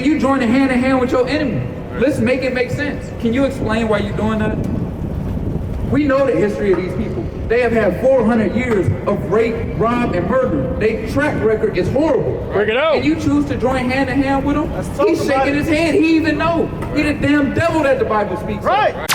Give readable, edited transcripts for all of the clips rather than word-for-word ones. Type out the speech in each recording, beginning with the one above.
and you joining hand in hand with your enemy. Let's make it make sense. Can you explain why you're doing that? We know the history of these people. They have had 400 years of rape, rob, and murder. Their track record is horrible. Break it out. And you choose to join hand in hand with them? He's shaking his head. He even know. He the damn devil that the Bible speaks Right. of.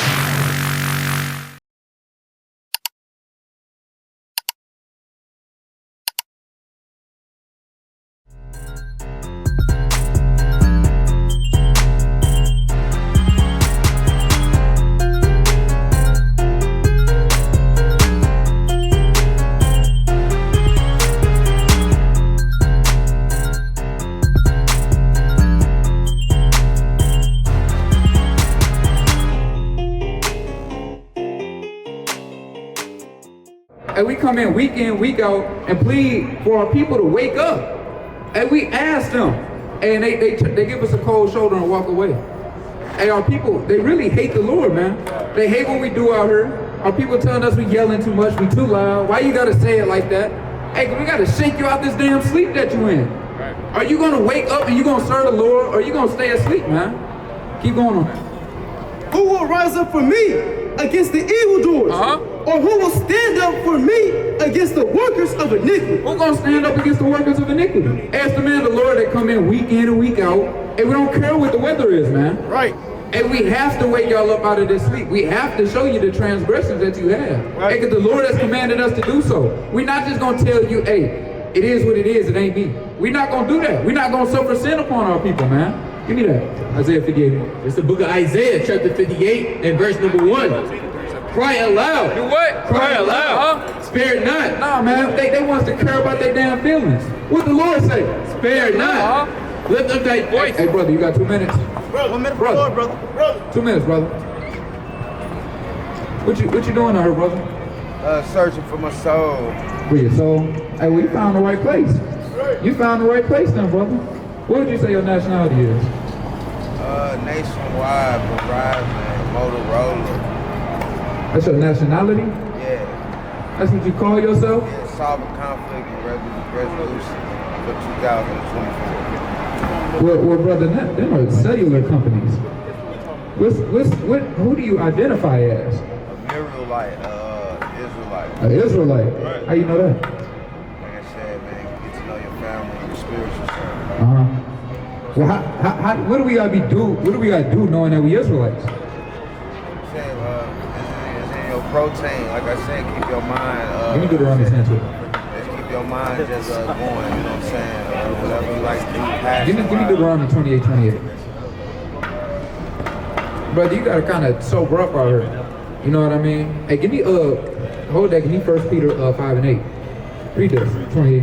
And we come in, week out, and plead for our people to wake up. And we ask them, and they give us a cold shoulder and walk away. And our people, they really hate the Lord, man. They hate what we do out here. Our people telling us we yelling too much, we too loud. Why you gotta say it like that? Hey, we gotta shake you out this damn sleep that you in. Are you gonna wake up and you gonna serve the Lord, or you gonna stay asleep, man? Keep going on. Who will rise up for me against the evildoers? Or who will stand up for me against the workers of iniquity? Who's gonna stand up against the workers of iniquity? Ask the man of the Lord that come in and week out, and we don't care what the weather is, man. Right. And we have to wake y'all up out of this sleep. We have to show you the transgressions that you have. Right. Because the Lord has commanded us to do so. We're not just gonna tell you, hey, it is what it is, it ain't me. We're not gonna do that. We're not gonna suffer sin upon our people, man. Give me that. Isaiah 58. It's the book of Isaiah, chapter 58, and verse number 1. Cry aloud. Do what? Cry aloud. Spare not. Nah, man, they want us to care about their damn feelings. What the Lord say? Spare not. Lift up thy voice. Hey, brother, you got 2 minutes? Brother, 1 minute Brother. for Lord, brother. 2 minutes, brother. What you doing out here, brother? Searching for my soul. For your soul? Hey, well, you found the right place. You found the right place then, brother. What would you say your nationality is? Nationwide, Verizon, Motorola. That's your nationality? Yeah. That's what you call yourself? Yeah, solving conflict and resolution for 2024. Well, brother, them are cellular companies. Who do you identify as? A Murielite, Israelite. An Israelite. Right. How you know that? Like I said, man, get to know your family, your spiritual side. Well, what do we gotta do? What do we gotta do knowing that we Israelites? Say, it's in your protein. Like I said, keep your mind. Let me do the wrong answer. Just keep your mind just going. You know what I'm saying? Whatever you like to do. Give me Deuteronomy 28:28. Brother, you gotta kind of sober up out here. You know what I mean? Hey, give me hold that. Give me 1 Peter 5:8. Read this. 28.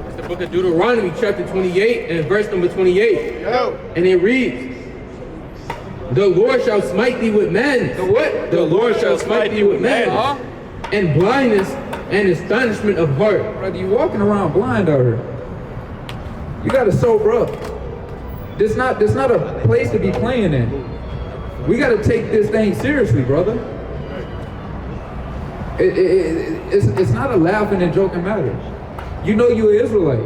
It's the book of Deuteronomy, chapter 28, and verse number 28. Yo. And it reads, the Lord shall smite thee with men. The what? The Lord shall smite thee with men. And blindness and astonishment of heart. Brother, you walking around blind out here. You gotta sober up. This not a place to be playing in. We gotta take this thing seriously, brother. It's not a laughing and joking matter. You know you're an Israelite.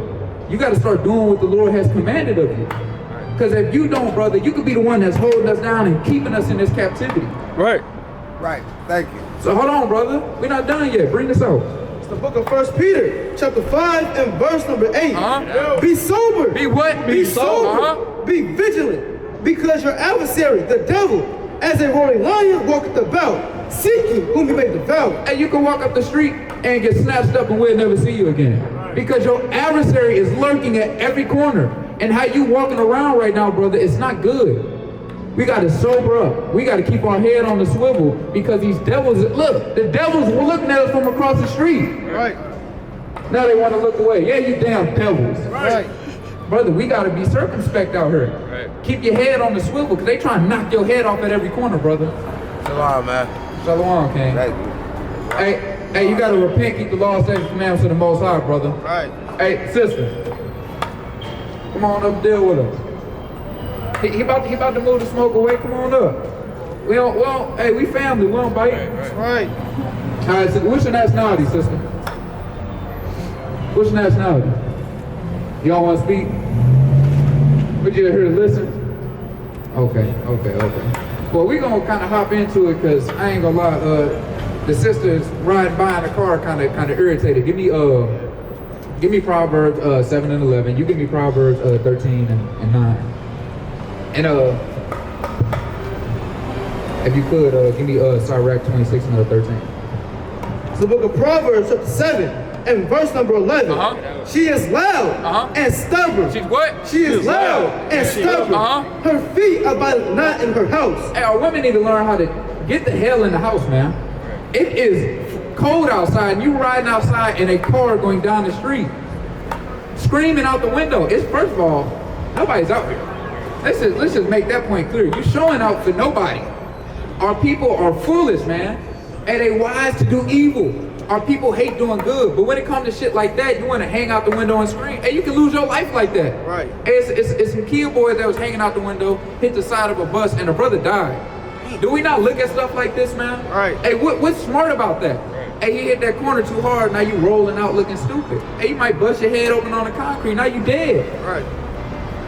You gotta start doing what the Lord has commanded of you. Because if you don't, brother, you could be the one that's holding us down and keeping us in this captivity. Right. Right. Thank you. So hold on, brother. We're not done yet. Bring this out. It's the book of 1 Peter, chapter 5, and verse number 8. Be sober. Be what? Be sober. Be vigilant, because your adversary, the devil, as a roaring lion, walketh about, seeking whom he may devour. And you can walk up the street and get snatched up and we'll never see you again. Because your adversary is lurking at every corner. And how you walking around right now, brother, it's not good. We got to sober up. We got to keep our head on the swivel because these devils, look, the devils were looking at us from across the street. Right. Now they want to look away. Yeah, you damn devils. Right. Brother, we got to be circumspect out here. Right. Keep your head on the swivel because they try to knock your head off at every corner, brother. Shalom, man. Shalom, King. Thank you. Hey, you got to repent, keep the law, statutes, and commandments of the Most High, brother. Right. Hey, sister. Come on up, deal with us. He about to move the smoke away. Come on up. Hey, we family. We don't bite. That's right. All right, so what's your nationality, sister? What's your nationality? Y'all want to speak? Would you here to listen? Okay. Well, we're gonna kind of hop into it because I ain't gonna lie. The sisters riding by in the car kind of irritated. Give me Proverbs 7 and 11. You give me Proverbs 13 and 9. And if you could give me Sirach 26 and 13. It's the book of Proverbs, chapter 7, and verse number 11. She is loud and stubborn. She's what? She is loud and stubborn. Her feet abide not in her house. Hey, our women need to learn how to get the hell in the house, man. It is cold outside, and you riding outside in a car going down the street, screaming out the window. It's, first of all, nobody's out here. Let's just make that point clear. You showing out for nobody. Our people are foolish, man, and they wise to do evil. Our people hate doing good, but when it comes to shit like that, you want to hang out the window and scream. Hey, you can lose your life like that. Right. It's some kid boy that was hanging out the window, hit the side of a bus, and the brother died. Do we not look at stuff like this, man? Right. Hey, what's smart about that? Hey, you hit that corner too hard, now you rolling out looking stupid. Hey, you might bust your head open on the concrete, now you dead. Right.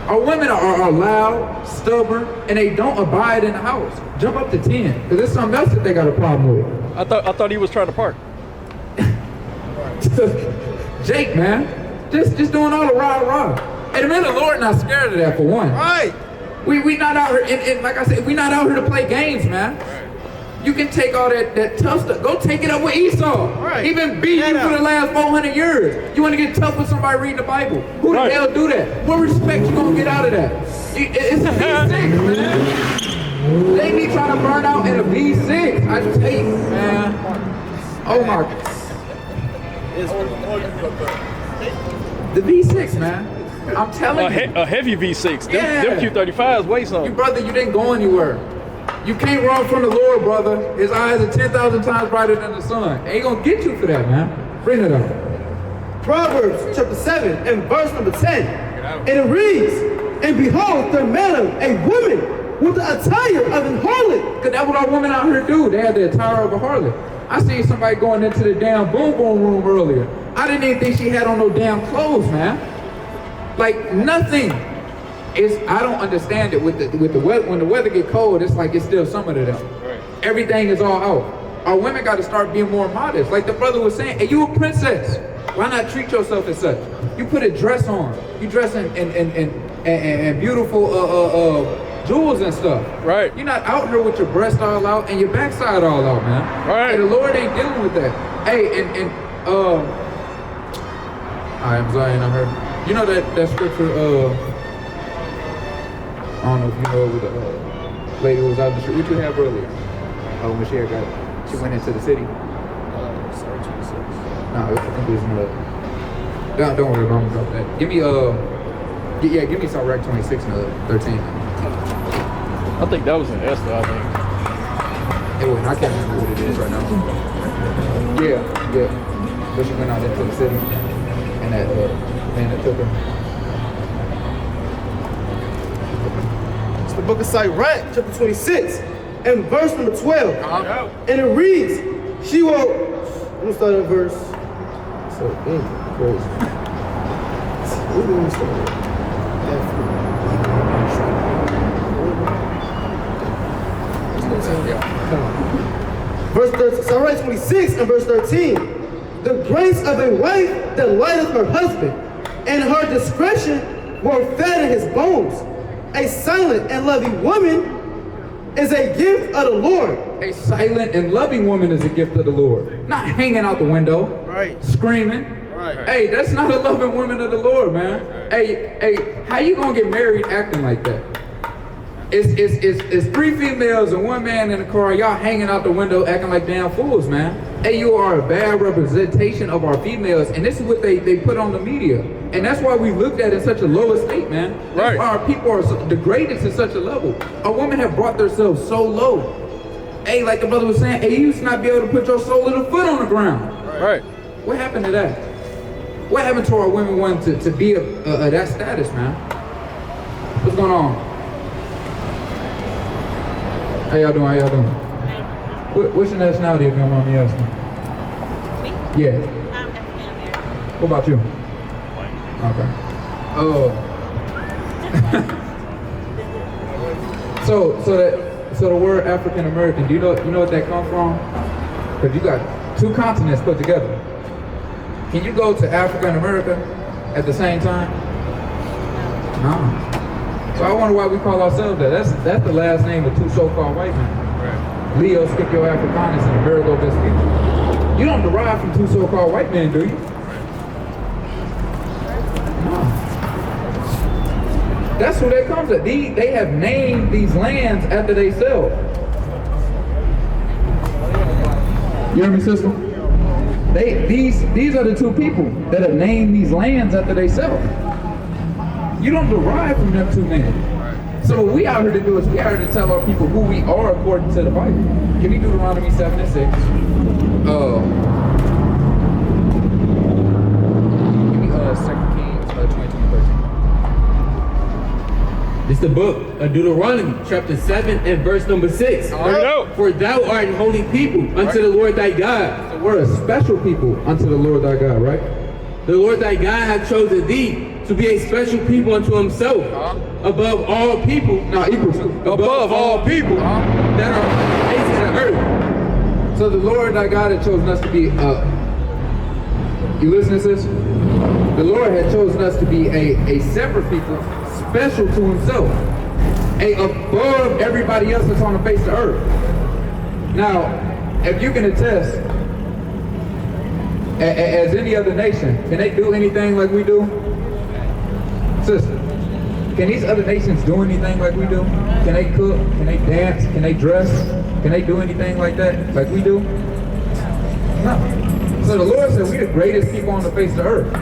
Our women are loud, stubborn, and they don't abide in the house. Jump up to 10, because there's something else that they got a problem with. I thought he was trying to park. Jake, man, just doing all the rah-rah. And the men of the Lord not scared of that, for one. Right. We not out here, and like I said, we not out here to play games, man. You can take all that tough stuff. Go take it up with Esau. Right. He been beating you for the last 400 years. You want to get tough with somebody reading the Bible? Who the hell do that? What respect you gonna get out of that? It's a V6, man. They be trying to burn out in a V6. I tell you, man. Oh my. The V6, man. I'm telling you. A heavy V6. Yeah. Them Q35s weigh something. Brother, you didn't go anywhere. You can't run from the Lord, brother. His eyes are 10,000 times brighter than the sun. Ain't gonna get you for that, man. Bring it up. Proverbs chapter 7 and verse number 10. And it reads, and behold, the manner a woman with the attire of an harlot. Cause that's what our women out here do. They have the attire of a harlot. I seen somebody going into the damn boom boom room earlier. I didn't even think she had on no damn clothes, man. Like nothing. I don't understand it with the weather. When the weather get cold, it's like it's still summer to them. Right. Everything is all out. Our women got to start being more modest. Like the brother was saying, hey, you a princess. Why not treat yourself as such? You put a dress on. You dress in beautiful jewels and stuff. Right. You're not out here with your breast all out and your backside all out, man. Right. Hey, the Lord ain't dealing with that. Hey, I'm sorry, I heard. You know that scripture, I don't know if you know with the lady who was out the street. What you have earlier? When she went into the city. No, I think it was in the. Don't worry about that. Give me give me Sirach 26 and 13. I think that was in Esther, I think. It was. I can't remember what it is right now. Yeah. But she went out into the city, and that man that took her. The book of Sirach, chapter 26, and verse number 12. And it reads, she will, let me start at verse. Verse 13, Sirach 26 and verse 13. The grace of a wife delighteth her husband, and her discretion will fatten his bones. A silent and loving woman is a gift of the Lord. A silent and loving woman is a gift of the Lord. Not hanging out the window, right? Screaming. Right. Hey, that's not a loving woman of the Lord, man. Right. Hey, how you gonna get married acting like that? It's 3 females and 1 man in the car. Y'all hanging out the window acting like damn fools, man. Hey, you are a bad representation of our females, and this is what they put on the media. And that's why we looked at in such a low estate, man. That's why our people are degraded to such a level. Our women have brought themselves so low. Hey, like the brother was saying, hey, you used to not be able to put your sole of the foot on the ground. Right. What happened to that? What happened to our women wanting to be that status, man? What's going on? How y'all doing? What's your nationality, if you don't mind me asking? Me? Yeah. I'm African American. What about you? Okay. Oh. So the word African American, do you know what that comes from? Because you got two continents put together. Can you go to Africa and America at the same time? No. So I wonder why we call ourselves that. That's the last name of two so-called white men. Right. Leo Scipio Africanus and Amerigo Vespucci. You don't derive from two so-called white men, do you? No. That's who they come to. They have named these lands after themselves. You hear me, sister? These are the two people that have named these lands after themselves. You don't derive from them two men. So what we out here to do is we out here to tell our people who we are according to the Bible. Give me Deuteronomy 7 and 6. Give me 2 Kings 22:13. It's the book of Deuteronomy, chapter 7 and verse number 6. For thou art an holy people unto the Lord thy God. So we're a special people unto the Lord thy God, right? The Lord thy God hath chosen thee to be a special people unto himself, above all people, equal to. above all people that are on the face of the earth. So the Lord thy God had chosen us to be, you listen to this? The Lord had chosen us to be a separate people, special to himself, above everybody else that's on the face of the earth. Now, if you can attest, as any other nation, can they do anything like we do? Sister, can these other nations do anything like we do? Can they cook? Can they dance? Can they dress? Can they do anything like that, like we do? No. So the Lord said we're the greatest people on the face of the earth.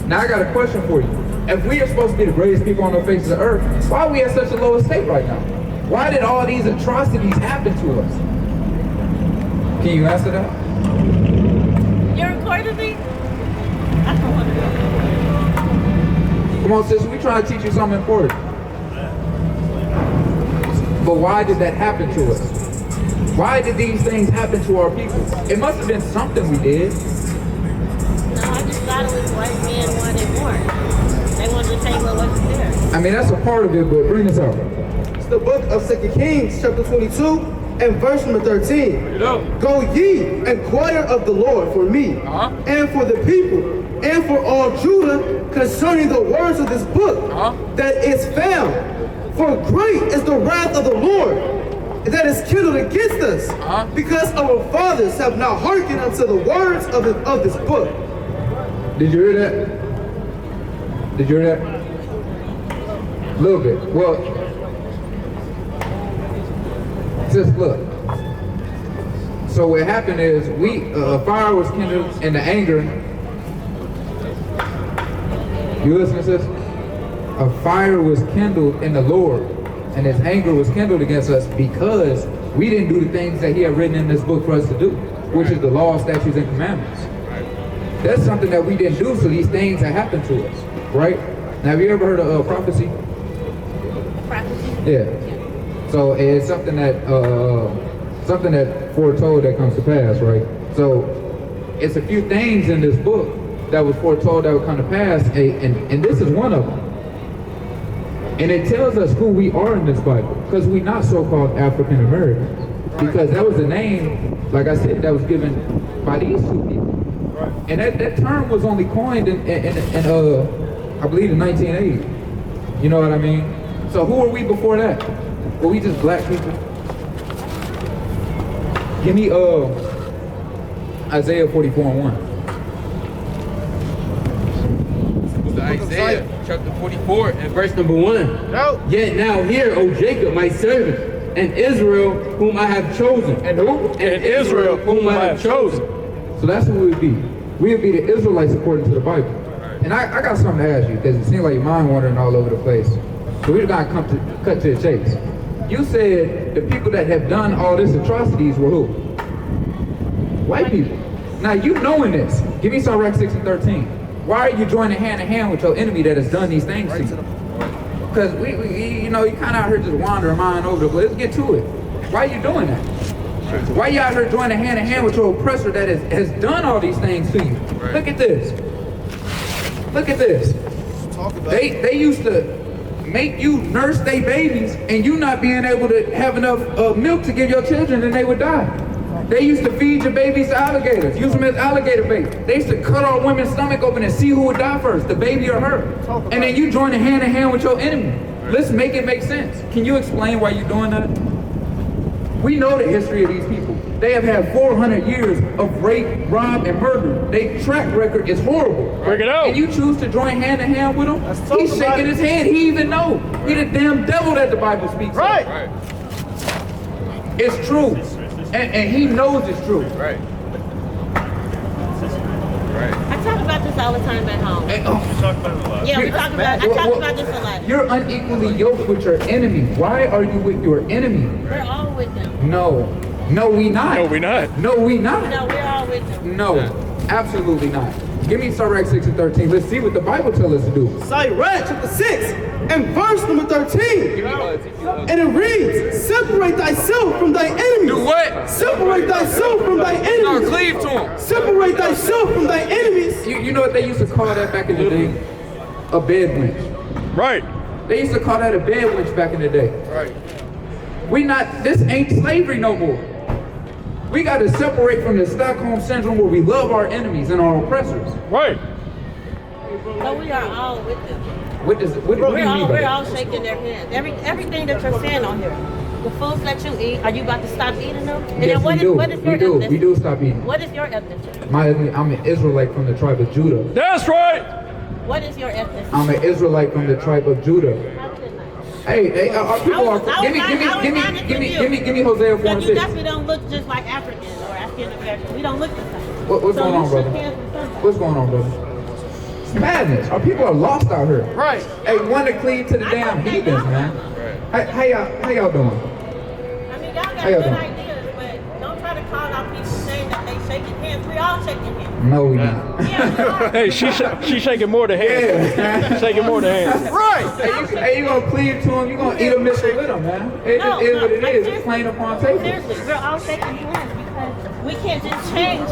Now I got a question for you. If we are supposed to be the greatest people on the face of the earth, why are we at such a low estate right now? Why did all these atrocities happen to us? Can you answer that? You're recording me? I don't want to know. Come on, sis, we trying to teach you something important. But why did that happen to us? Why did these things happen to our people? It must have been something we did. No, I just thought it was white men wanted more. They wanted to take what wasn't there. I mean, that's a part of it, but bring this out. It's the book of 2 Kings, chapter 22, and verse number 13. Go ye, inquire of the Lord for me, and for the people, and for all Judah, concerning the words of this book that is found. For great is the wrath of the Lord that is kindled against us, because our fathers have not hearkened unto the words of this book. Did you hear that? Did you hear that? A little bit. Well, just look. So what happened is a fire was kindled in the anger. You listen to this? A fire was kindled in the Lord, and his anger was kindled against us because we didn't do the things that he had written in this book for us to do, which is the law, statutes, and commandments. That's something that we didn't do, so these things have happened to us, right? Now, have you ever heard of prophecy? Prophecy? Yeah. So it's something that foretold that comes to pass, right? So it's a few things in this book that was foretold that would come to pass, and this is one of them. And it tells us who we are in this Bible, because we're not so-called African Americans, because that was a name, like I said, that was given by these two people. And that term was only coined in I believe in 1980. You know what I mean? So who were we before that? Were we just black people? Give me Isaiah 44:1. Isaiah chapter 44 and verse number 1. Yet now hear, O Jacob, my servant, and Israel, whom I have chosen. And who? And Israel, whom I have chosen. So that's who we would be. We would be the Israelites according to the Bible. And I got something to ask you, because it seems like your mind wandering all over the place. So we're going to cut to the chase. You said the people that have done all these atrocities were who? White people. Now, you knowing this, give me Psalm 6 and 13. Why are you joining hand in hand with your enemy that has done these things to you? Because we you know, you kind of out here just wandering mind over the place. Let's get to it. Why are you doing that? Why are you out here joining hand in hand with your oppressor that has done all these things to you? Right. Look at this. Look at this. They used to make you nurse their babies and you not being able to have enough milk to give your children and they would die. They used to feed your babies to alligators, use them as alligator bait. They used to cut our women's stomach open and see who would die first, the baby or her. And then you join hand in hand with your enemy. Let's make it make sense. Can you explain why you're doing that? We know the history of these people. They have had 400 years of rape, rob, and murder. Their track record is horrible. Bring it out. And you choose to join hand in hand with them? He's shaking his head. He even know. He the damn devil that the Bible speaks Right. of. It's true. And he knows it's true. Right. I talk about this all the time at home. And, oh, Yeah, we talk about. I talk about this a lot. you're unequally yoked with your enemy. Why are you with your enemy? We're all with them. No. No, we not. No, we not. No, we not. No, we're all with them. No, absolutely not. Give me Sirach 6 and 13. Let's see what the Bible tells us to do. Sirach chapter 6 and verse number 13. And it reads, separate thyself from thy enemies. Do what? Separate thyself from thy No, enemies. cleave to him. Separate thyself from thy enemies. You know what they used to call that back in the day? A bedwench. Right. They used to call that a bedwench back in the day. Right. This ain't slavery no more. We got to separate from the Stockholm Syndrome where we love our enemies and our oppressors. Right. So we are all with them. What do you mean by We're that? all shaking their hands. Everything that you're saying on here. The foods that you eat, are you about to stop eating them? And Yes, then what we do. what is your We do. ethnicity? We do stop eating. What is your ethnicity? I'm an Israelite from the tribe of Judah. That's right. What is your ethnicity? I'm an Israelite from the tribe of Judah. How did I? Hey, our people are. Give me Hosea 4 Because and you 6. definitely don't look just like Africans or African Americans. We don't look the same. What's So going you on, shook brother? hands with somebody. What's going on, brother? It's madness. Our people are lost out here. Right. Hey, want to cleave to the damn heathens, man. How y'all doing? I mean, y'all got How y'all good doing? ideas, but don't try to call out people saying that they shaking hands. We all shaking hands. No, we not. Yeah, we are. Hey, she shaking more than hands. Yeah. Shaking more than hands. Hey, you gonna cleave to him? You gonna eat a missile with him, man? It just is what it like, is. It's seriously. plain upon table. Seriously, we're all shaking hands because we can't just change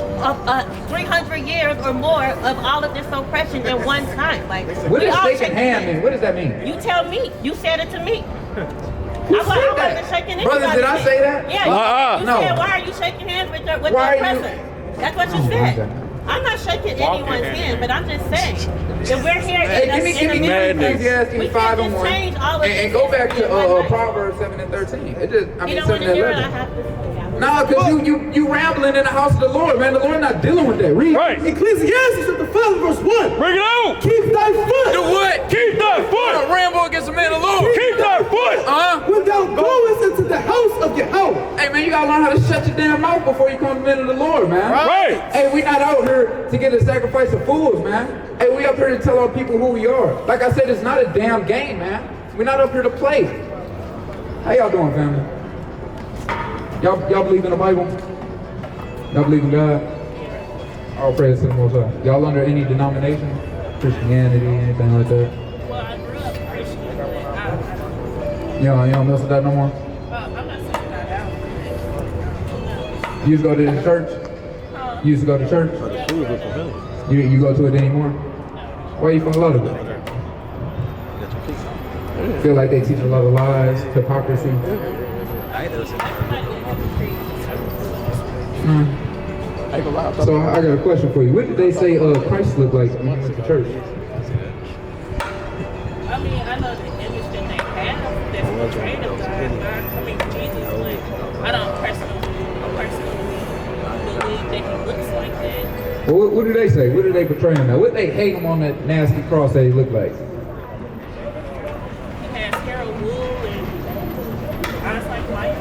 300 years or more of all of this oppression at one time. Like, What we does all shaking hand mean? What does that mean? You tell me. You said it to me. Who I said wasn't that? shaking Brother, anybody's did I hand. say that? Yeah, you No. said, why are you shaking hands with the Why are you- oppressor? That's what you Oh, my said. God. I'm not shaking anyone's hand, but I'm just saying, if we're here Hey, in give me Ecclesiastes we 5 can't and just 1. change all of And this go back to in one night. Proverbs 7 and 13. It just, I You mean, don't want 7 to and hear it, I 11. have to. No, because you rambling in the house of the Lord, man. The Lord not dealing with that. Read. Right. Ecclesiastes chapter 5 verse 1. Bring it out. Keep thy foot. Do what? Keep that foot. Rambo against the man of the Lord. Keep that foot. When thou goest into the house of Yahweh. Hey, man, you gotta learn how to shut your damn mouth before you come to the men of the Lord, man. Right. Hey, we not out here to get a sacrifice of fools, man. Hey, we up here to tell our people who we are. Like I said, it's not a damn game, man. We're not up here to play. How y'all doing, family? Y'all believe in the Bible? Y'all believe in God? All praise to the Most High. Y'all under any denomination? Christianity, anything like that? Well, I grew up Christian, but You don't mess with that no more? I'm not saying that out. You used to go to the church? You used to go to church? You go to it anymore? Why you feel a lot of it? Feel like they teach a lot of lies, hypocrisy. So I got a question for you. What did they say Christ looked like when he went to church? I mean, I know the image that they have that's portrayed of God. I mean, Jesus, but I don't personally believe that he looks like that. Well, what do they say? What do they portray him at? What they hate him on that nasty cross that he looked like? He has hair of wool and eyes like light.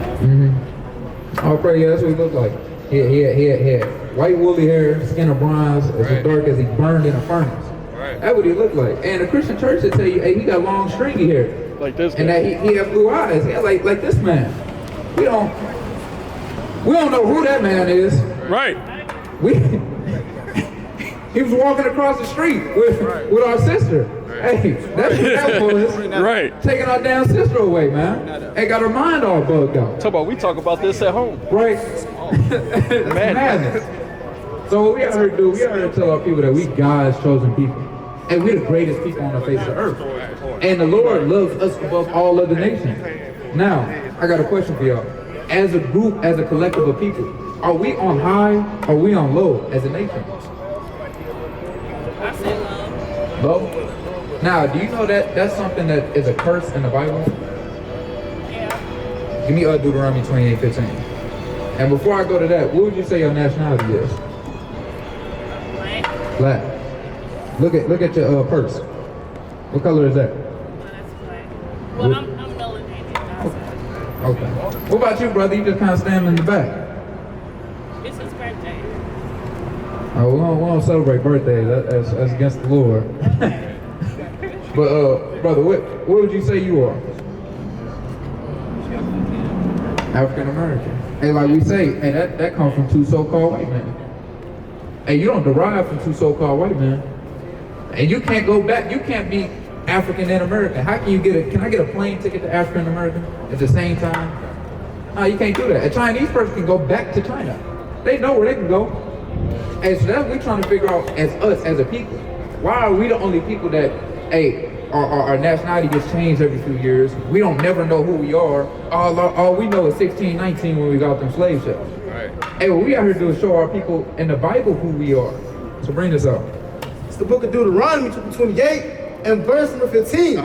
Oh, pray, yeah, that's what he looked like. He had white woolly hair, skin of bronze, as dark as he burned in a furnace. Right. That's what he looked like. And the Christian church will tell you, hey, he got long, stringy hair. Like this And guy. that he had blue eyes. Yeah, like this man. We don't know who that man is. Right. He was walking across the street with our sister. Hey, that's what that was. Right. Taking our damn sister away, man. And got her mind all bugged out. Talk about we talk about this at home. Right? It's madness. So what we out here to do, we out here to tell our people that we God's chosen people. And we're the greatest people on the face of the earth. And the Lord loves us above all other nations. Now, I got a question for y'all. As a group, as a collective of people, are we on high or are we on low as a nation? I say love. Low? Now, do you know that that's something that is a curse in the Bible? Yeah. Give me Deuteronomy 28:15. And before I go to that, what would you say your nationality is? Black. Black. Look at your purse. What color is that? Well, that's black. Well, I'm melanated. Okay. What about you, brother? You just kind of standing in the back. It's his birthday. Oh, we don't celebrate birthdays. That's against the Lord. But brother, what would you say you are? African American. Hey, like we say, hey, that comes from two so-called white men. Hey, you don't derive from two so-called white men. And you can't go back. You can't be African and American. How can you can I get a plane ticket to African American at the same time? No, you can't do that. A Chinese person can go back to China. They know where they can go. And so that's what we're trying to figure out as us, as a people. Why are we the only people that, hey, our nationality gets changed every few years? We don't never know who we are. All we know is 1619 when we got them slave ships. Right. Hey, what we out here do is show our people in the Bible who we are. So bring this up. It's the book of Deuteronomy, chapter 28, and verse number 15.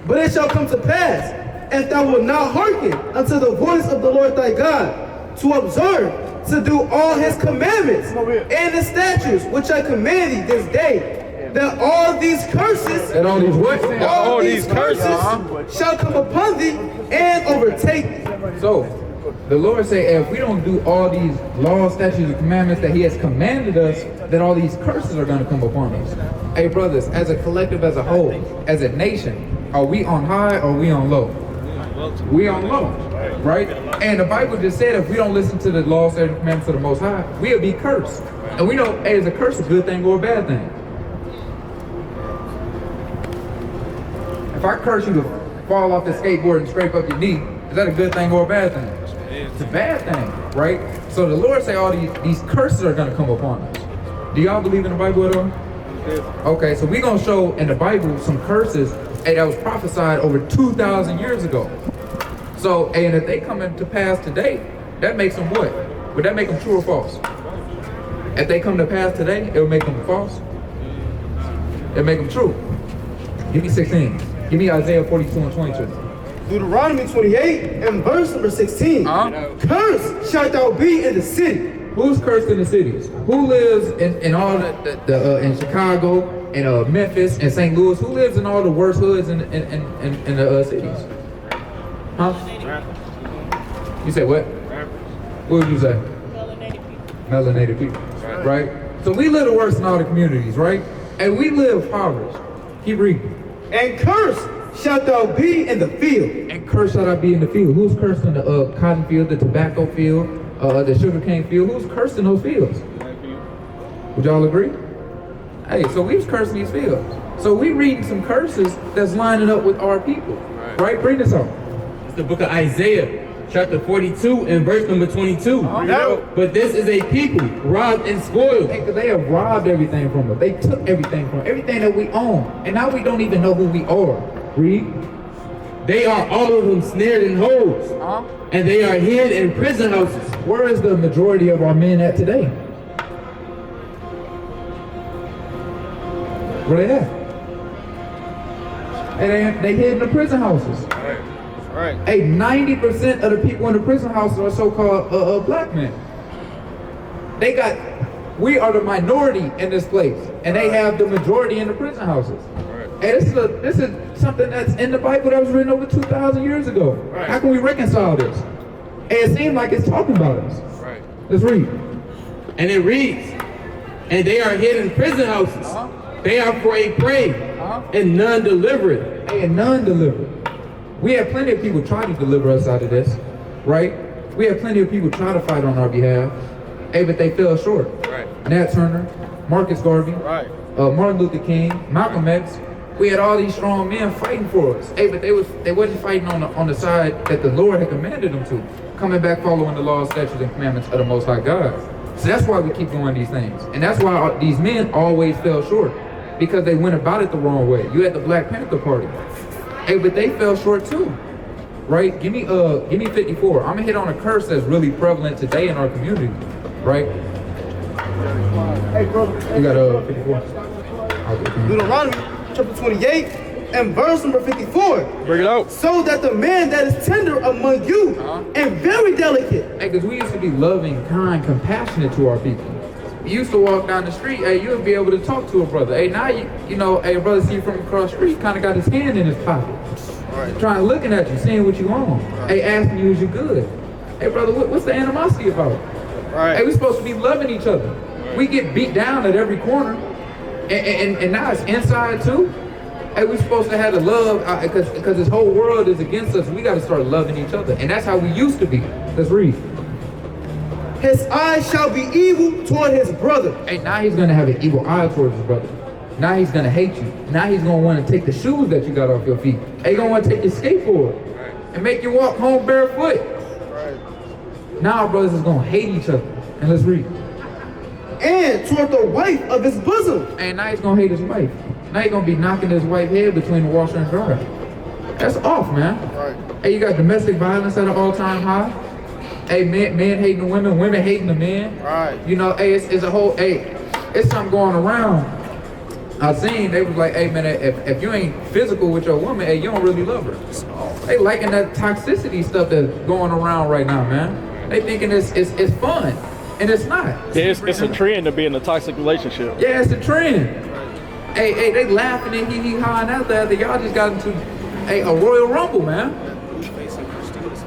But it shall come to pass, if thou wilt not hearken unto the voice of the Lord thy God, to observe, to do all his commandments and his statutes, which I command thee this day, that all these curses, And all these what? all these curses shall come upon thee and overtake thee. So, the Lord say, if we don't do all these laws, statutes, and commandments that he has commanded us, then all these curses are going to come upon us. Hey, brothers, as a collective, as a whole, as a nation, are we on high or are we on low? We on low, right? And the Bible just said if we don't listen to the laws, statutes, and commandments of the Most High, we'll be cursed. And we know, hey, is a curse a good thing or a bad thing? If I curse you to fall off the skateboard and scrape up your knee, is that a good thing or a bad thing? It's a bad thing, right? So the Lord say all these curses are going to come upon us. Do y'all believe in the Bible at all? Okay, so we're going to show in the Bible some curses that was prophesied over 2,000 years ago. So, and if they come into pass today, that makes them what? Would that make them true or false? If they come to pass today, it will make them false? It'll make them true. Give me 16. Give me Isaiah 42 and 22. Deuteronomy 28 and verse number 16. Cursed shalt thou be in the city. Who's cursed in the cities? Who lives in all in Chicago, in Memphis, and St. Louis? Who lives in all the worst hoods in the cities? Huh? You say what? What would you say? Melanated people. Right? So we live the worst in all the communities, right? And we live impoverished. Keep reading. And cursed shalt thou be in the field. And cursed shall I be in the field. Who's cursed in the cotton field, the tobacco field, the sugarcane field? Who's cursed in those fields? Would y'all agree? Hey, so we was cursing these fields. So we reading some curses that's lining up with our people. Right? Bring this on. It's the book of Isaiah, chapter 42 and verse number 22. But this is a people robbed and spoiled. Hey, 'cause they have robbed everything from us. They took everything from us, everything that we own. And now we don't even know who we are. Read. They are all of them snared in holes, and they are hid in prison houses. Where is the majority of our men at today? Where they at? And they hid in the prison houses. Right. Hey, 90% of the people in the prison houses are so-called black men. We are the minority in this place, and they have the majority in the prison houses. And this is something that's in the Bible that was written over 2,000 years ago. Right. How can we reconcile this? And it seems like it's talking about us. Right. Let's read. And it reads, and they are hid in prison houses. They are for a prey, and none deliver it. Hey, and none deliver. We have plenty of people try to deliver us out of this, right? We have plenty of people try to fight on our behalf. Hey, but they fell short. Right. Nat Turner, Marcus Garvey, Right. Martin Luther King, Malcolm X. We had all these strong men fighting for us. Hey, but they wasn't fighting on the side that the Lord had commanded them to. Coming back following the laws, statutes, and commandments of the Most High God. So that's why we keep doing these things. And that's why these men always fell short. Because they went about it the wrong way. You had the Black Panther Party. Hey, but they fell short too, right? Give me 54. I'm gonna hit on a curse that's really prevalent today in our community, right? Hey, brother. You got 54. Deuteronomy chapter 28 and verse number 54. Bring it out. So that the man that is tender among you and very delicate. Hey, because we used to be loving, kind, compassionate to our people. You used to walk down the street, hey, you would be able to talk to a brother. Hey, now you know, hey, a brother see you from across the street, kind of got his hand in his pocket. Right. Trying, looking at you, seeing what you on. Hey, asking you, is you good? Hey, brother, what's the animosity about? Right. Hey, we supposed to be loving each other. We get beat down at every corner. And now it's inside too. Hey, we supposed to have the love because this whole world is against us. We got to start loving each other, and that's how we used to be. Let's read. His eyes shall be evil toward his brother. Hey, now he's gonna have an evil eye towards his brother. Now he's gonna hate you. Now he's gonna want to take the shoes that you got off your feet. Hey, he's gonna want to take your skateboard and make you walk home barefoot. Now our brothers is gonna hate each other. And let's read. And toward the wife of his bosom. And now he's gonna hate his wife. Now he's gonna be knocking his wife's head between the washer and dryer. That's off, man. Right. Hey, you got domestic violence at an all-time high. Hey, men hating the women, women hating the men. Right. You know, hey, it's a whole, hey, it's something going around. I seen, they was like, hey man, if you ain't physical with your woman, hey, you don't really love her. They liking that toxicity stuff that's going around right now, man. They thinking it's fun, and it's not. Yeah, it's a trend to be in a toxic relationship. Yeah, it's a trend. Hey, they laughing and hee hawing after y'all just got into a Royal Rumble, man.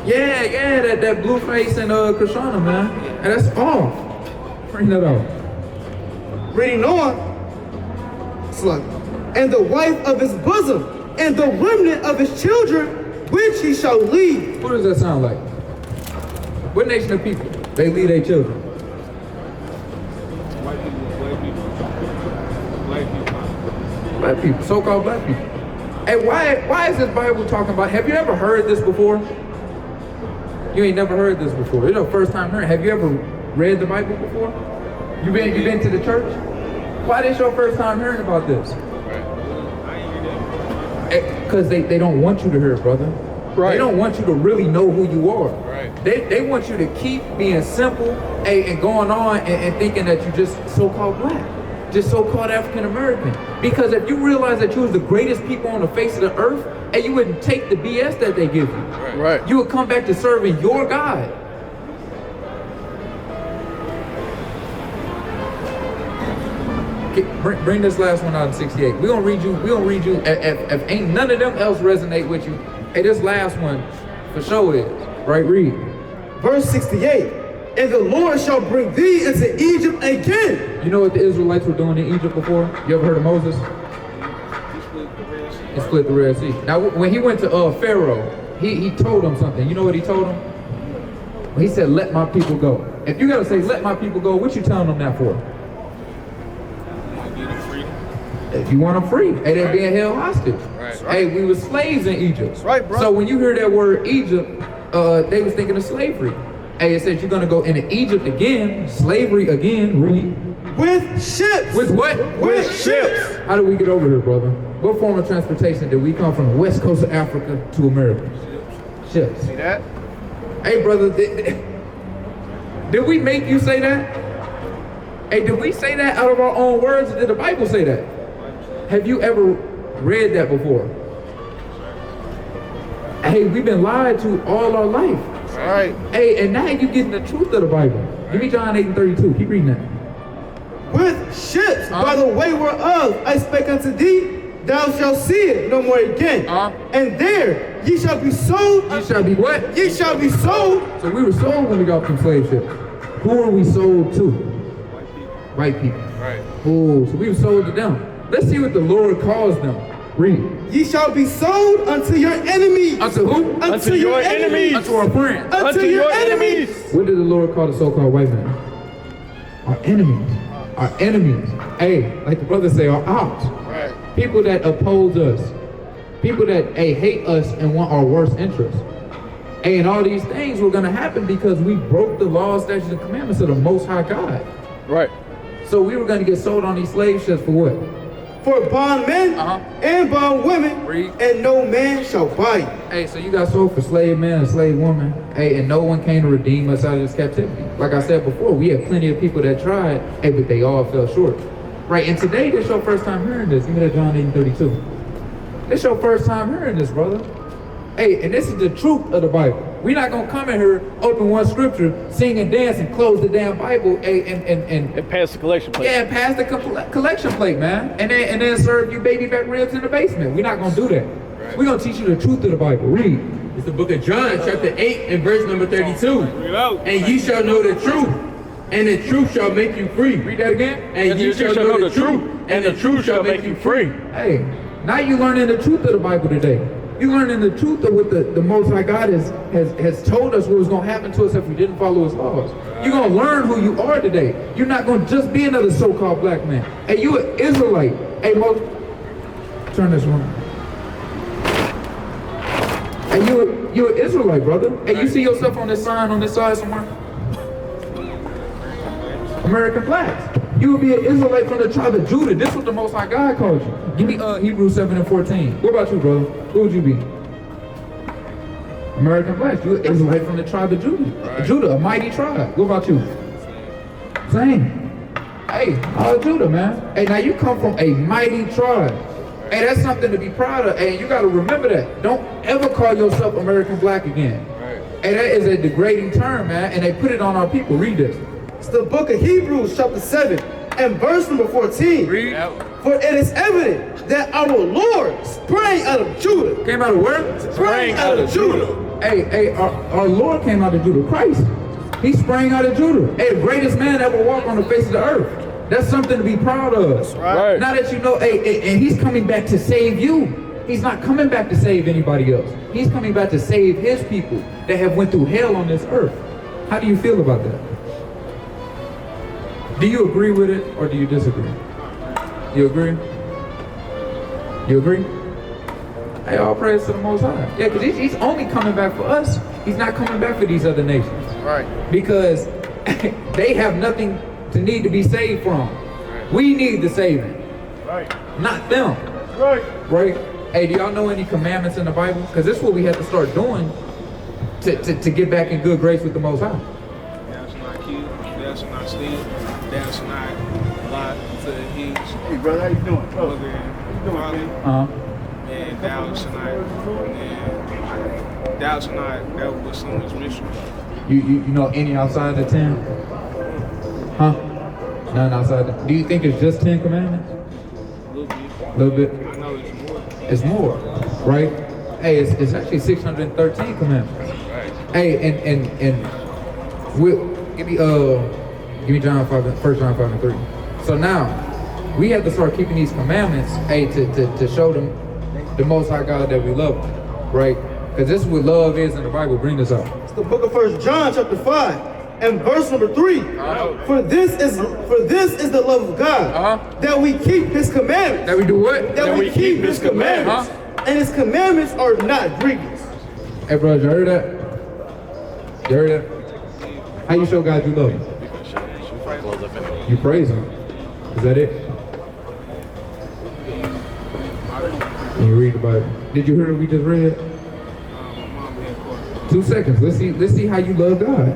Yeah, that Blueface and Krishana, man. And that's off. Bring that up. Reading on. Slug. And the wife of his bosom, and the remnant of his children, which he shall lead. What does that sound like? What nation of people? They lead their children. Black people, so-called black people. Hey, why is this Bible talking about? Have you ever heard this before? You ain't never heard this before. It's your first time hearing. Have you ever read the Bible before? You been to the church? Why this your first time hearing about this? Because they don't want you to hear it, brother. Right. They don't want you to really know who you are. Right. They want you to keep being simple and going on and thinking that you're just so-called black, just so-called African American. Because if you realize that you was the greatest people on the face of the earth, and you wouldn't take the BS that they give you. Right. You would come back to serving your God. Bring this last one out in 68. We're gonna read you. If ain't none of them else resonate with you, hey, this last one for sure is. Right, read. Verse 68. And the Lord shall bring thee into Egypt again. You know what the Israelites were doing in Egypt before? You ever heard of Moses? He split the Red Sea. Now, when he went to Pharaoh, he told him something. You know what he told him? He said, let my people go. If you gotta say, let my people go, what you telling them that for? If you want them free. Hey, they're being held hostage. Right. Hey, we were slaves in Egypt. That's right, bro. So when you hear that word Egypt, they was thinking of slavery. Hey, it said you're gonna go into Egypt again, slavery again, read. With ships. With what? With ships. How did we get over here, brother? What form of transportation did we come from the west coast of Africa to America? Ships. See that? Hey, brother, did we make you say that? Hey, did we say that out of our own words, or did the Bible say that? Have you ever read that before? Hey, we've been lied to all our life. Right. Hey, and now you getting the truth of the Bible. Give me John 8:32. Keep reading that. With ships, by the way whereof I spake unto thee, thou shalt see it no more again. And there ye shall be sold. You shall be what? Ye shall be sold. So we were sold when we got from slave ships. Who were we sold to? White people. Right. Oh, so we were sold to them. Let's see what the Lord calls them. Read. Ye shall be sold unto your enemies. Unto who? Unto your enemies. Unto our friends. Unto your enemies. What did the Lord call the so-called white man? Our enemies. Our enemies. Hey, like the brothers say, our ops. Right. People that oppose us. People that, hey, hate us and want our worst interests. Hey, and all these things were going to happen because we broke the laws, statutes, and commandments of the Most High God. Right. So we were going to get sold on these slave ships for what? for bondmen and bondwomen, Read. and no man shall buy you. Hey, so you got sold for slave man and slave woman. Hey, and no one came to redeem us out of this captivity. Like I said before, we have plenty of people that tried, hey, but they all fell short. Right, and today this your first time hearing this. Give me that John 8:32. This your first time hearing this, brother. Hey, and this is the truth of the Bible. We're not gonna come in here, open one scripture, sing and dance, and close the damn Bible, hey, And pass the collection plate. yeah, and pass the collection plate, man, and then serve you baby back ribs in the basement. We're not gonna do that. We're gonna teach you the truth of the Bible. Read. It's the book of John, chapter 8 and verse number 32. And ye shall know the truth, and the truth shall make you free. Read that again. And ye shall know the truth, and the truth shall make you free. Hey, now you learning the truth of the Bible today. You learning the truth of what the Most High God has told us what was going to happen to us if we didn't follow His laws. You're going to learn who you are today. You're not going to just be another so-called black man. Hey, you an Israelite. Hey, turn this one. Hey, you an Israelite, brother. Hey, you see yourself on this sign on this side somewhere? American flags. You will be an Israelite from the tribe of Judah. This is what the Most High God called you. Give me Hebrews 7 and 14. What about you, brother? Who would you be? American flags. You're an Israelite from the tribe of Judah. Right. Judah, a mighty tribe. What about you? Same. Hey, Judah, man. Hey, now you come from a mighty tribe. Hey, that's something to be proud of. Hey, you got to remember that. Don't ever call yourself American black again. Right. Hey, that is a degrading term, man. And they put it on our people. Read this. It's the book of Hebrews, chapter 7, and verse number 14. Read. For it is evident that our Lord sprang out of Judah. Came out of where? Sprang out of Judah. Hey, our Lord came out of Judah. Christ. He sprang out of Judah. Hey, the greatest man ever walked on the face of the earth. That's something to be proud of. Right. Now that you know, hey, and he's coming back to save you. He's not coming back to save anybody else. He's coming back to save his people that have went through hell on this earth. How do you feel about that? Do you agree with it or do you disagree? You agree? You agree? Hey, all praise to the Most High. Yeah, because he's only coming back for us. He's not coming back for these other nations. Right. Because they have nothing to need to be saved from. We need the saving. Right. Not them. Right. Right? Hey, do y'all know any commandments in the Bible? Because this is what we have to start doing to get back in good grace with the Most High. Thou shalt not kill, thou shalt not steal, thou shalt not lie to his Hey, brother, how you doing? mother and father, and thou shalt not, and thou shalt not ever put someone's mission. You know any outside the 10? Huh? None outside. Do you think it's just 10 commandments? A little bit. A little bit. I know it's more. It's more, right? Hey, it's actually 613 commandments. Right. Hey, and we'll give me John 5, 1 John 5 and 3. So now we have to start keeping these commandments, hey, to show them the Most High God that we love, right? Because this is what love is in the Bible. Bring this up. It's the book of 1 John, chapter 5. And verse number 3, for this is the love of God, that we keep His commandments. That we do what? That we keep His commandments. And His commandments are not grievous. Hey, bro, you heard that? You heard that? How you show God you love Him? Close up anyway. You praise Him. Is that it? And you read the Bible. Did you hear what we just read? My mom had caught. 2 seconds. Let's see how you love God.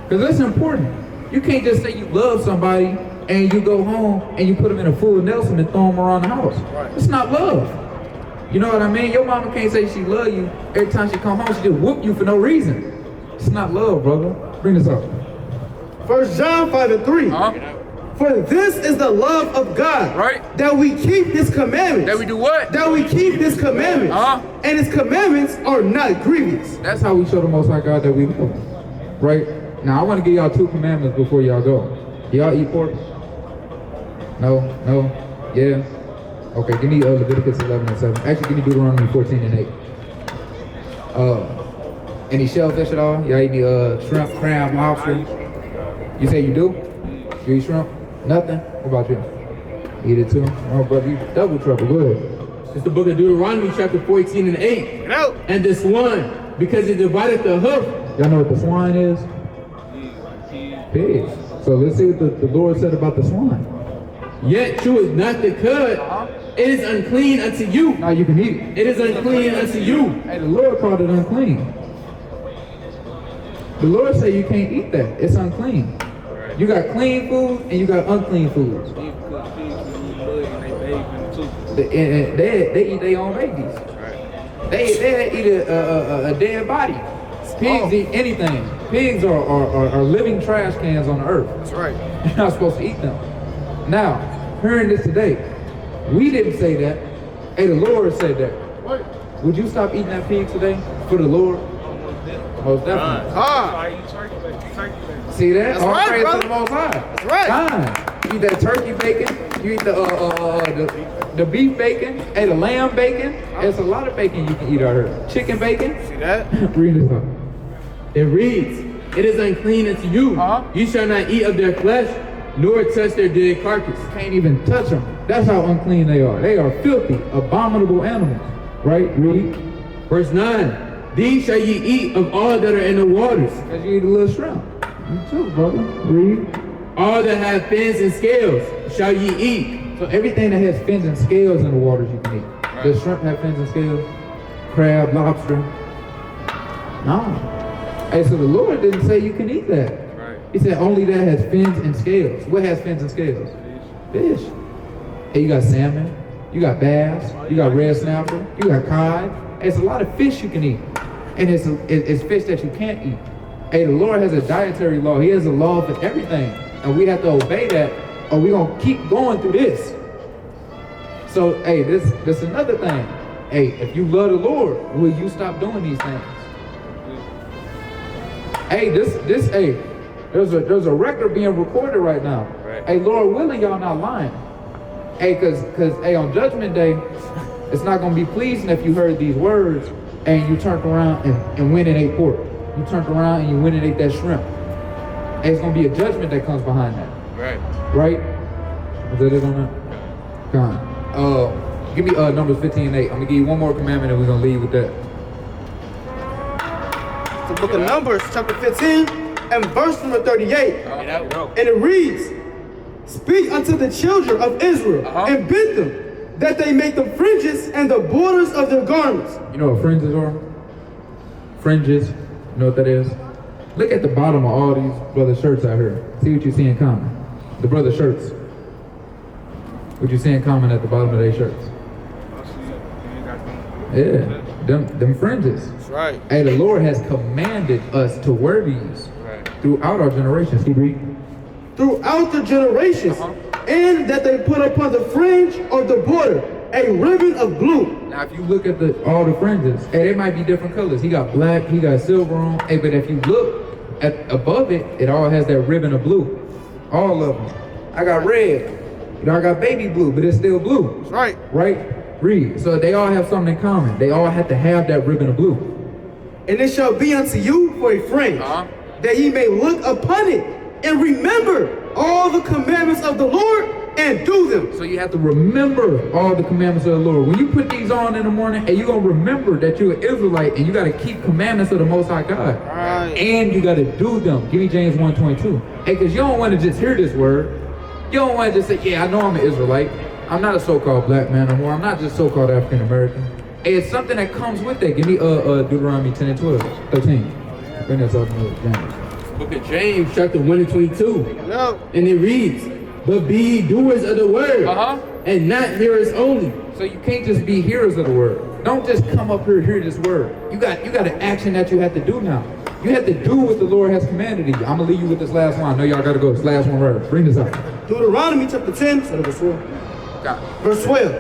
Because that's important. You can't just say you love somebody and you go home and you put them in a full Nelson and throw them around the house. Right. It's not love. You know what I mean? Your mama can't say she love you every time she come home. She just whoop you for no reason. It's not love, brother. Bring this up. 1 John 5 and 3. For this is the love of God, Right. that we keep His commandments. That we do what? That we keep His commandments. And His commandments are not grievous. That's how we show the Most High God that we love Him. Right? Now, I want to give y'all 2 commandments before y'all go. Y'all eat pork? No? Yeah? Okay, give me Leviticus 11 and 7. Actually, give me Deuteronomy 14 and 8. Any shellfish at all? Y'all eat any shrimp, crab, lobster? You say you do? You eat shrimp? Nothing? What about you? Eat it too? Oh, brother, you double trouble. Go ahead. It's the book of Deuteronomy, chapter 14 and 8. And the swan, because it divided the hoof. Y'all know what the swine is? Pigs. So let's see what the Lord said about the swine. Yet cheweth not the cud, It is unclean unto you. Now you can eat it. It is unclean unto you. Hey, the Lord called it unclean. The Lord said you can't eat that. It's unclean. You got clean food and you got unclean foods. Even because pigs can eat blood and they bathe in it too. They eat their own babies. They eat a dead body. Pigs eat anything. Pigs are living trash cans on the earth. That's right. You're not supposed to eat them. Now, hearing this today, we didn't say that. Hey, the Lord said that. Would you stop eating that pig today for the Lord? Most definitely. I eat turkey bacon. See that? That's All right, praise brother. to the Most High. That's right. Fine. You eat that turkey bacon. You eat the beef bacon. Hey, the lamb bacon. There's a lot of bacon you can eat out here. Chicken bacon. See that? Read this up. It reads, it is unclean unto you. You shall not eat of their flesh, nor touch their dead carcass. Can't even touch them. That's how unclean they are. They are filthy, abominable animals. Right? Read. Verse 9, these shall ye eat of all that are in the waters. Because you eat a little shrimp. You too, brother. Read. All that have fins and scales shall ye eat. So everything that has fins and scales in the waters you can eat. Does shrimp have fins and scales? Crab, lobster? No. Hey, so the Lord didn't say you can eat that. He said only that has fins and scales. What has fins and scales? Fish. Hey, you got salmon, you got bass, you got red snapper, you got cod. Hey, it's a lot of fish you can eat. And it's fish that you can't eat. Hey, the Lord has a dietary law. He has a law for everything. And we have to obey that or we're going to keep going through this. So, hey, this another thing. Hey, if you love the Lord, will you stop doing these things? Hey, there's a record being recorded right now. Hey, Lord willing, y'all not lying. Hey, cause hey, on Judgment Day, it's not gonna be pleasing if you heard these words and you turned around and went and ate pork. You turned around and you went and ate that shrimp. Hey, it's gonna be a judgment that comes behind that. Right? Is that it on that? Come. Give me Numbers 15:8. I'm gonna give you one more commandment and we're gonna leave with that. The book of Numbers, chapter 15, and verse number 38. And it reads, speak unto the children of Israel and bid them that they make the fringes and the borders of their garments. You know what fringes are? Fringes. You know what that is? Look at the bottom of all these brother shirts out here. See what you see in common. The brother shirts. What you see in common at the bottom of their shirts. Yeah, them fringes. That's right. Hey, the Lord has commanded us to wear these throughout our generations. Keep reading. Throughout the generations, and that they put upon the fringe of the border a ribbon of blue. Now, if you look at all the fringes, hey, they might be different colors. He got black, he got silver on. Hey, but if you look at above it, it all has that ribbon of blue. All of them. I got red. You know, I got baby blue, but it's still blue. That's right. Right? Read. So they all have something in common. They all have to have that ribbon of blue. And it shall be unto you for a fringe, that ye may look upon it and remember all the commandments of the Lord and do them. So you have to remember all the commandments of the Lord. When you put these on in the morning, and you're going to remember that you're an Israelite and you got to keep commandments of the Most High God. Right. And you got to do them. Give me James 1:22. Hey, because you don't want to just hear this word. You don't want to just say, yeah, I know I'm an Israelite. I'm not a so-called black man no more. I'm not just so-called African American. Hey, it's something that comes with that. Give me Deuteronomy 10 and 12, 13. Bring this up to James. Book of James, chapter 1 and 22. Yep. And it reads, but be ye doers of the word, and not hearers only. So you can't just be hearers of the word. Don't just come up here and hear this word. You got an action that you have to do now. You have to do what the Lord has commanded you. I'm gonna leave you with this last one. I know y'all gotta go. This last one right. Bring this up. Deuteronomy chapter 10, verse 4. Got it. Verse 12.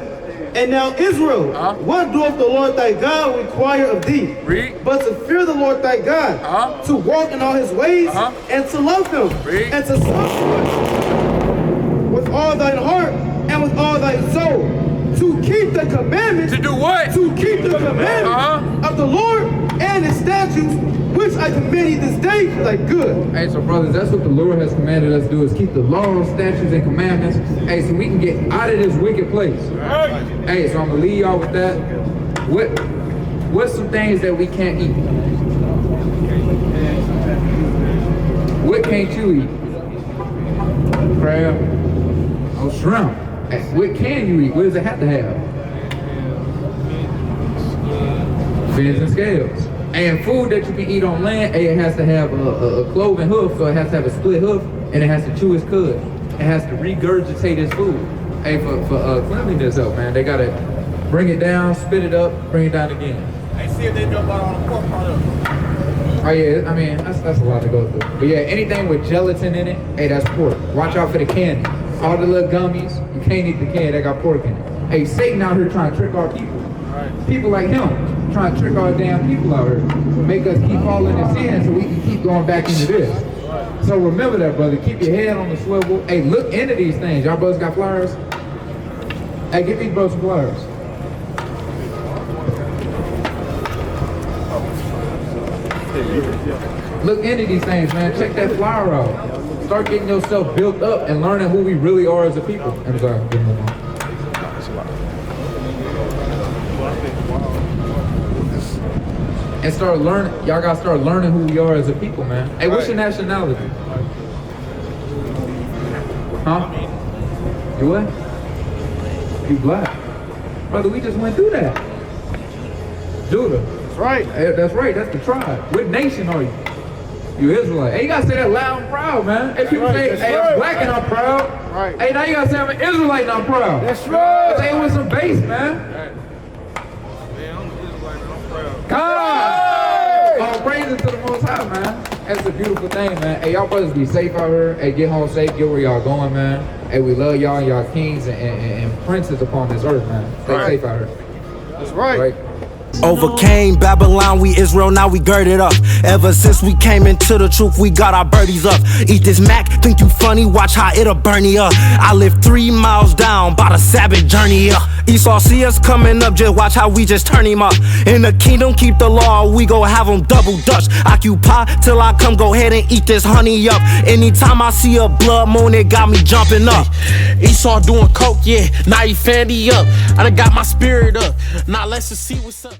And now Israel, what doeth the Lord thy God require of thee? Read. But to fear the Lord thy God, to walk in all his ways, and to love him, Read. and to serve him with all thine heart and with all thy soul, to keep the commandments. To do what? To keep the commandments of the Lord and his statutes, which I command thee this day for thy good. Hey, so brothers, that's what the Lord has commanded us to do, is keep the laws, statutes, and commandments. Hey, so we can get out of this wicked place. Hey, so I'm gonna leave y'all with that. What's some things that we can't eat? What can't you eat? Crab. Oh, shrimp. What can you eat? What does it have to have? Fins and scales. And food that you can eat on land, it has to have a cloven hoof, so it has to have a split hoof, and it has to chew its cud. It has to regurgitate its food. Hey, for cleanliness up, man, they gotta bring it down, spit it up, bring it down again. Hey, see if they know about all the pork products. Oh yeah, I mean, that's a lot to go through. But yeah, anything with gelatin in it, hey, that's pork. Watch out for the candy. All the little gummies, you can't eat the candy, they got pork in it. Hey, Satan out here trying to trick our people. Right. People like him, trying to trick our damn people out here. Make us keep falling in sin so we can keep going back into this. Right. So remember that, brother. Keep your head on the swivel. Hey, look into these things. Y'all brothers got flyers? Hey, get these brothers some flyers. Look into these things, man. Check that flyer out. Start getting yourself built up and learning who we really are as a people. I'm sorry. And start learning. Y'all gotta start learning who we are as a people, man. Hey, what's your nationality? Huh? You what? You black. Brother, we just went through that. Judah. That's right. Hey, that's right. That's the tribe. What nation are you? You Israelite. Hey, you gotta say that loud and proud, man. Hey, people say, hey, I'm black and I'm proud. Right. Hey, now you gotta say I'm an Israelite and I'm proud. That's right. Say it with some bass, man. Man, I'm an Israelite and I'm proud. God! All praises to the Most High, man. That's a beautiful thing, man. Hey, y'all brothers be safe out here. Hey, get home safe. Get where y'all going, man. Hey, we love y'all and y'all kings and princes upon this earth, man. Stay safe out here. That's right. Overcame Babylon, we Israel, now we girded up. Ever since we came into the truth, we got our birdies up. Eat this Mac, think you funny, watch how it'll burn you up. I live 3 miles down, bout a Sabbath journey up. Esau see us coming up, just watch how we just turn him up. In the kingdom, keep the law, we gon' have them double dutch. Occupy till I come, go ahead and eat this honey up. Anytime I see a blood moon, it got me jumping up. Esau doing coke, yeah, now he fanny up. I done got my spirit up, now let's just see what's up.